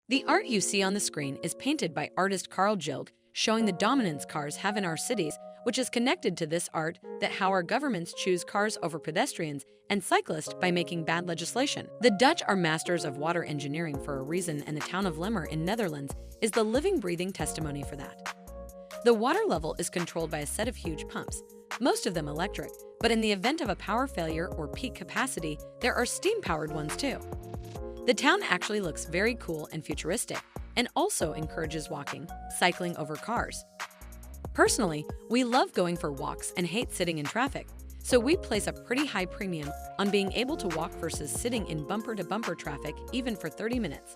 The art you see on the screen is painted by artist Karl Jilg, showing the dominance cars have in our cities, which is connected to this art that how our governments choose cars over pedestrians and cyclists by making bad legislation. The Dutch are masters of water engineering for a reason, and the town of Lemmer in Netherlands is the living, breathing testimony for that. The water level is controlled by a set of huge pumps, most of them electric, but in the event of a power failure or peak capacity, there are steam-powered ones too. The town actually looks very cool and futuristic, and also encourages walking, cycling over cars. Personally, we love going for walks and hate sitting in traffic, so we place a pretty high premium on being able to walk versus sitting in bumper-to-bumper traffic even for 30 minutes.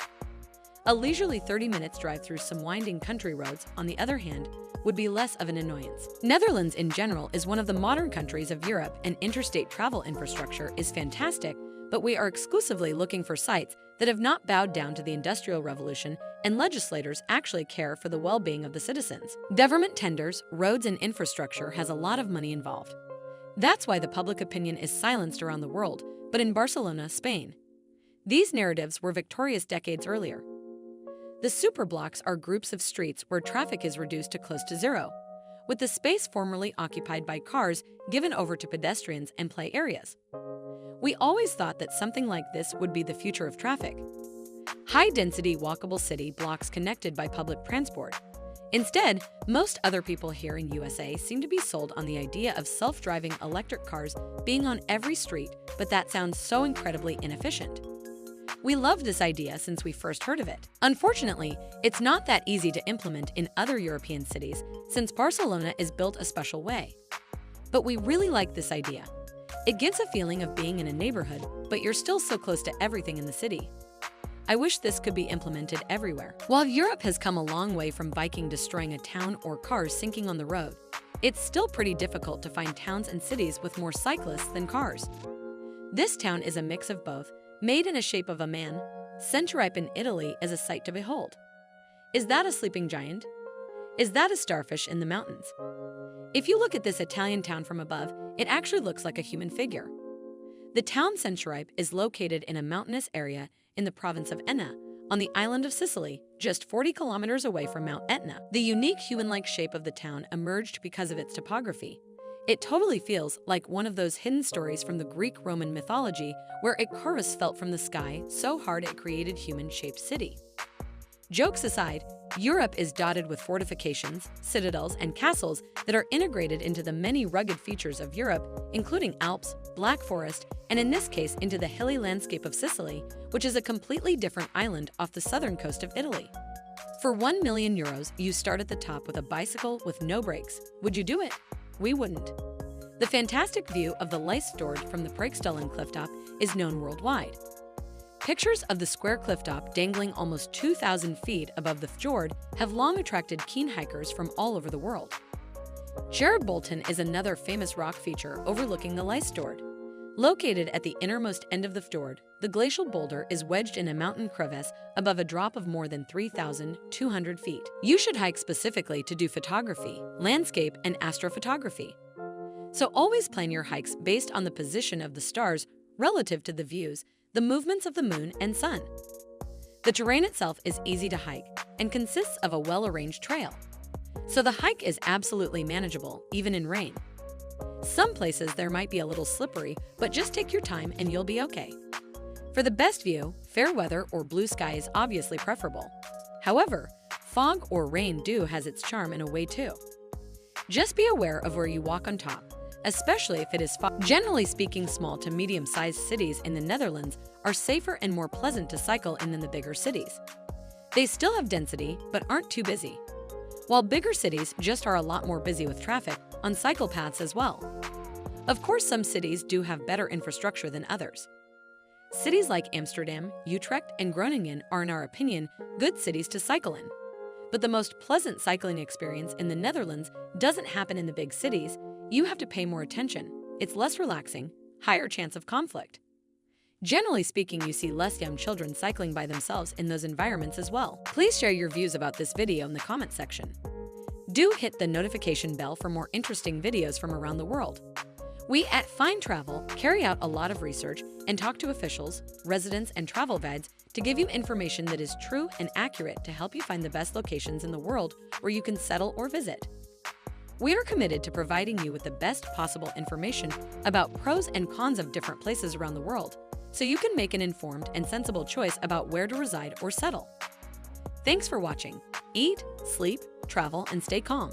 A leisurely 30 minutes drive through some winding country roads, on the other hand, would be less of an annoyance. Netherlands in general is one of the modern countries of Europe, and interstate travel infrastructure is fantastic, but we are exclusively looking for sites that have not bowed down to the Industrial Revolution, and legislators actually care for the well-being of the citizens. Government tenders, roads, and infrastructure has a lot of money involved. That's why the public opinion is silenced around the world, but in Barcelona, Spain. These narratives were victorious decades earlier. The superblocks are groups of streets where traffic is reduced to close to zero, with the space formerly occupied by cars given over to pedestrians and play areas. We always thought that something like this would be the future of traffic. High-density walkable city blocks connected by public transport. Instead, most other people here in USA seem to be sold on the idea of self-driving electric cars being on every street, but that sounds so incredibly inefficient. We loved this idea since we first heard of it. Unfortunately, it's not that easy to implement in other European cities since Barcelona is built a special way. But we really like this idea. It gives a feeling of being in a neighborhood, but you're still so close to everything in the city. I wish this could be implemented everywhere. While Europe has come a long way from biking destroying a town or cars sinking on the road, it's still pretty difficult to find towns and cities with more cyclists than cars. This town is a mix of both, made in a shape of a man. Centuripe in Italy is a sight to behold. Is that a sleeping giant? Is that a starfish in the mountains? If you look at this Italian town from above, it actually looks like a human figure. The town Centuripe is located in a mountainous area in the province of Enna, on the island of Sicily, just 40 kilometers away from Mount Etna. The unique human-like shape of the town emerged because of its topography. It totally feels like one of those hidden stories from the Greek-Roman mythology where Icarus fell from the sky so hard it created human-shaped city. Jokes aside, Europe is dotted with fortifications, citadels, and castles that are integrated into the many rugged features of Europe, including Alps, Black Forest, and in this case into the hilly landscape of Sicily, which is a completely different island off the southern coast of Italy. For €1 million, you start at the top with a bicycle with no brakes. Would you do it? We wouldn't. The fantastic view of the Lysefjord from the Preikstalen clifftop is known worldwide. Pictures of the square clifftop dangling almost 2,000 feet above the fjord have long attracted keen hikers from all over the world. Bolton is another famous rock feature overlooking the Lysefjord. Located at the innermost end of the fjord, the glacial boulder is wedged in a mountain crevasse above a drop of more than 3,200 feet. You should hike specifically to do photography, landscape, and astrophotography. So always plan your hikes based on the position of the stars relative to the views, the movements of the moon and sun. The terrain itself is easy to hike and consists of a well-arranged trail. So the hike is absolutely manageable, even in rain. Some places there might be a little slippery, but just take your time and you'll be okay. For the best view, fair weather or blue sky is obviously preferable. However, fog or rain has its charm in a way too. Just be aware of where you walk on top, especially if it is fog. Generally speaking, small to medium-sized cities in the Netherlands are safer and more pleasant to cycle in than the bigger cities. They still have density, but aren't too busy. While bigger cities just are a lot more busy with traffic on cycle paths as well. Of course, some cities do have better infrastructure than others. Cities like Amsterdam, Utrecht, and Groningen are, in our opinion, good cities to cycle in. But the most pleasant cycling experience in the Netherlands doesn't happen in the big cities. You have to pay more attention. It's less relaxing, higher chance of conflict. Generally speaking, you see less young children cycling by themselves in those environments as well. Please share your views about this video in the comment section. Do hit the notification bell for more interesting videos from around the world. We at Find Travel carry out a lot of research and talk to officials, residents, and travel guides to give you information that is true and accurate to help you find the best locations in the world where you can settle or visit. We are committed to providing you with the best possible information about pros and cons of different places around the world, so you can make an informed and sensible choice about where to reside or settle. Thanks for watching. Eat, sleep, travel, and stay calm.